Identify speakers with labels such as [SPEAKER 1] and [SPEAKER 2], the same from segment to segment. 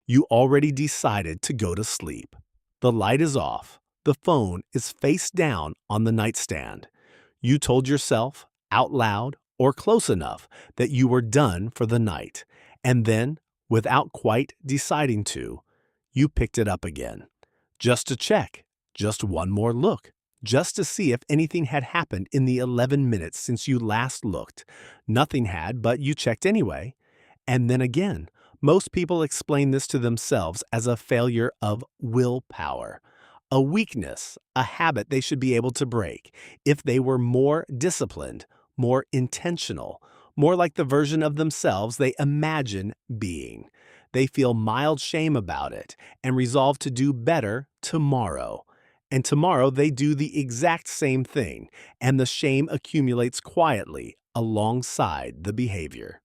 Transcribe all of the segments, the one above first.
[SPEAKER 1] You already decided to go to sleep. The light is off. The phone is face down on the nightstand. You told yourself, out loud or close enough, that you were done for the night. And then, without quite deciding to, you picked it up again. Just to check, just one more look, just to see if anything had happened in the 11 minutes since you last looked. Nothing had, but you checked anyway. And then again, most people explain this to themselves as a failure of willpower, a weakness, a habit they should be able to break if they were more disciplined, more intentional, more like the version of themselves they imagine being. They feel mild shame about it and resolve to do better tomorrow. And tomorrow they do the exact same thing, and the shame accumulates quietly alongside the behavior.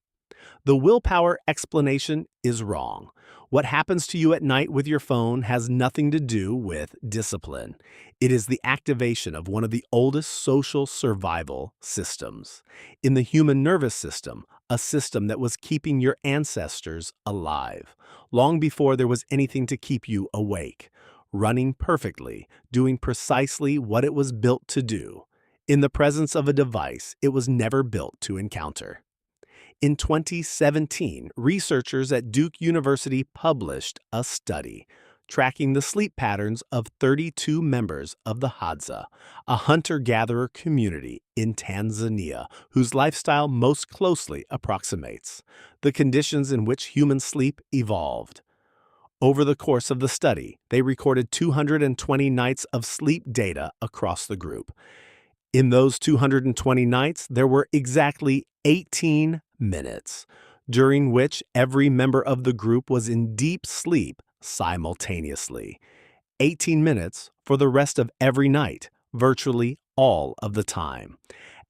[SPEAKER 1] The willpower explanation is wrong. What happens to you at night with your phone has nothing to do with discipline. It is the activation of one of the oldest social survival systems. In the human nervous system, a system that was keeping your ancestors alive, long before there was anything to keep you awake, running perfectly, doing precisely what it was built to do. In the presence of a device it was never built to encounter. In 2017, researchers at Duke University published a study tracking the sleep patterns of 32 members of the Hadza, a hunter-gatherer community in Tanzania whose lifestyle most closely approximates the conditions in which human sleep evolved. Over the course of the study, they recorded 220 nights of sleep data across the group. In those 220 nights, there were exactly 18 minutes, during which every member of the group was in deep sleep simultaneously. 18 minutes for the rest of every night, virtually all of the time.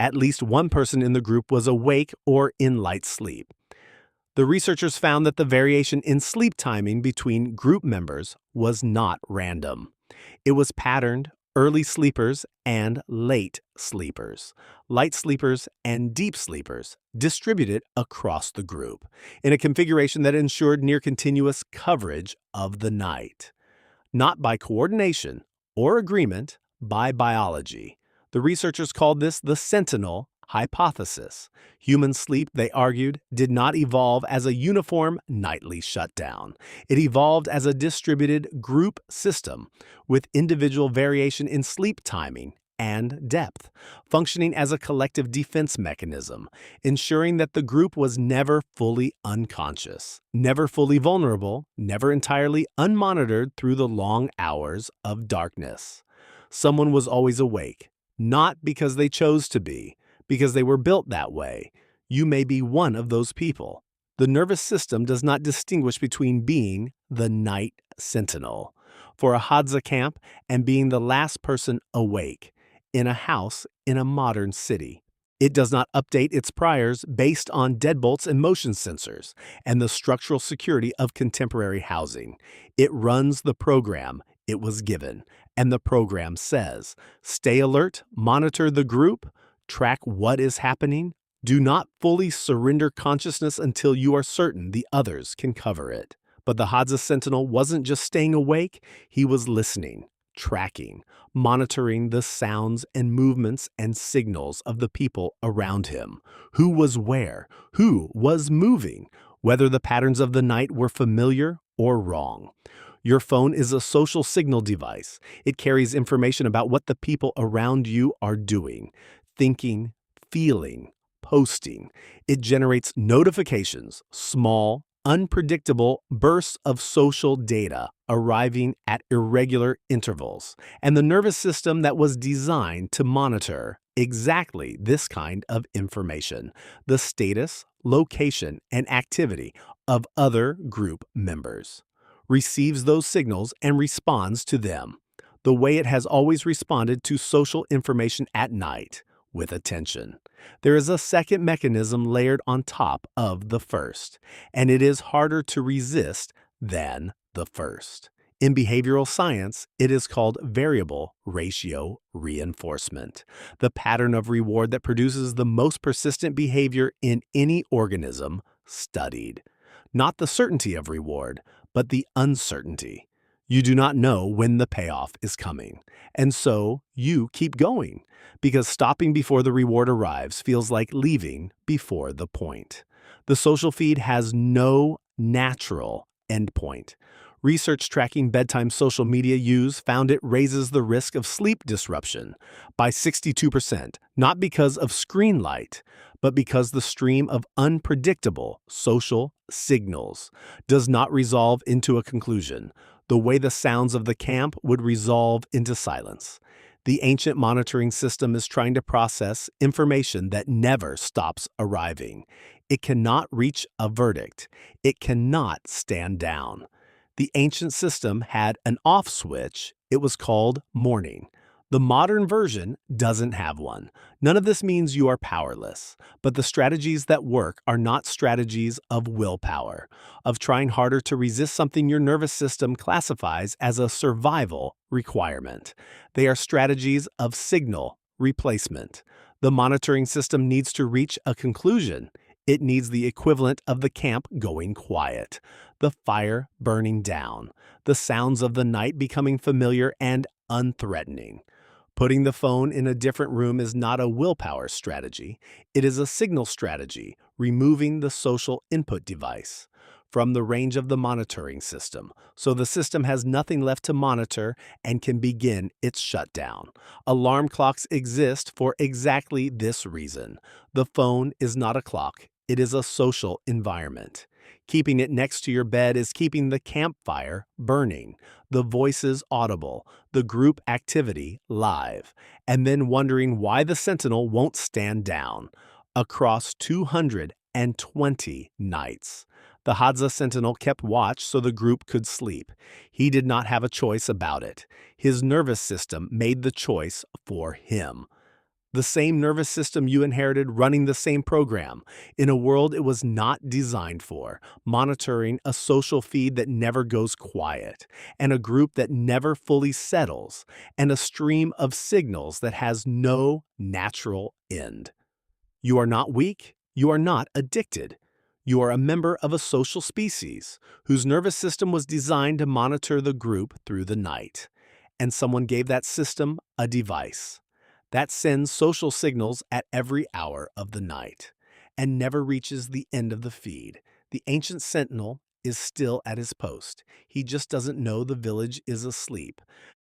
[SPEAKER 1] At least one person in the group was awake or in light sleep. The researchers found that the variation in sleep timing between group members was not random. It was patterned. Early sleepers and late sleepers, light sleepers and deep sleepers, distributed across the group in a configuration that ensured near continuous coverage of the night. Not by coordination or agreement, by biology. The researchers called this the sentinel hypothesis. Human sleep, they argued, did not evolve as a uniform nightly shutdown. It evolved as a distributed group system with individual variation in sleep timing and depth, functioning as a collective defense mechanism, ensuring that the group was never fully unconscious, never fully vulnerable, never entirely unmonitored through the long hours of darkness. Someone was always awake, not because they chose to be, because they were built that way. You may be one of those people. The nervous system does not distinguish between being the night sentinel for a Hadza camp and being the last person awake in a house in a modern city. It does not update its priors based on deadbolts and motion sensors and the structural security of contemporary housing. It runs the program it was given, and the program says, stay alert, monitor the group, track what is happening. Do not fully surrender consciousness until you are certain the others can cover it. But the Hadza Sentinel wasn't just staying awake, he was listening, tracking, monitoring the sounds and movements and signals of the people around him. Who was where? Who was moving? Whether the patterns of the night were familiar or wrong. Your phone is a social signal device. It carries information about what the people around you are doing, thinking, feeling, posting. It generates notifications, small, unpredictable bursts of social data arriving at irregular intervals, and the nervous system that was designed to monitor exactly this kind of information, the status, location, and activity of other group members, receives those signals and responds to them, the way it has always responded to social information at night, with attention. There is a second mechanism layered on top of the first, and it is harder to resist than the first. In behavioral science, it is called variable ratio reinforcement, the pattern of reward that produces the most persistent behavior in any organism studied. Not the certainty of reward, but the uncertainty. You do not know when the payoff is coming. And so you keep going because stopping before the reward arrives feels like leaving before the point. The social feed has no natural endpoint. Research tracking bedtime social media use found it raises the risk of sleep disruption by 62%, not because of screen light, but because the stream of unpredictable social signals does not resolve into a conclusion, the way the sounds of the camp would resolve into silence. The ancient monitoring system is trying to process information that never stops arriving. It cannot reach a verdict. It cannot stand down. The ancient system had an off switch. It was called mourning. The modern version doesn't have one. None of this means you are powerless, but the strategies that work are not strategies of willpower, of trying harder to resist something your nervous system classifies as a survival requirement. They are strategies of signal replacement. The monitoring system needs to reach a conclusion. It needs the equivalent of the camp going quiet, the fire burning down, the sounds of the night becoming familiar and unthreatening. Putting the phone in a different room is not a willpower strategy. It is a signal strategy, removing the social input device from the range of the monitoring system, so the system has nothing left to monitor and can begin its shutdown. Alarm clocks exist for exactly this reason. The phone is not a clock, it is a social environment. Keeping it next to your bed is keeping the campfire burning, the voices audible, the group activity live, and then wondering why the sentinel won't stand down. Across 220 nights, the Hadza sentinel kept watch so the group could sleep. He did not have a choice about it. His nervous system made the choice for him. The same nervous system you inherited running the same program in a world it was not designed for, monitoring a social feed that never goes quiet, and a group that never fully settles, and a stream of signals that has no natural end. You are not weak, you are not addicted. You are a member of a social species whose nervous system was designed to monitor the group through the night. And someone gave that system a device that sends social signals at every hour of the night and never reaches the end of the feed. The ancient sentinel is still at his post. He just doesn't know the village is asleep.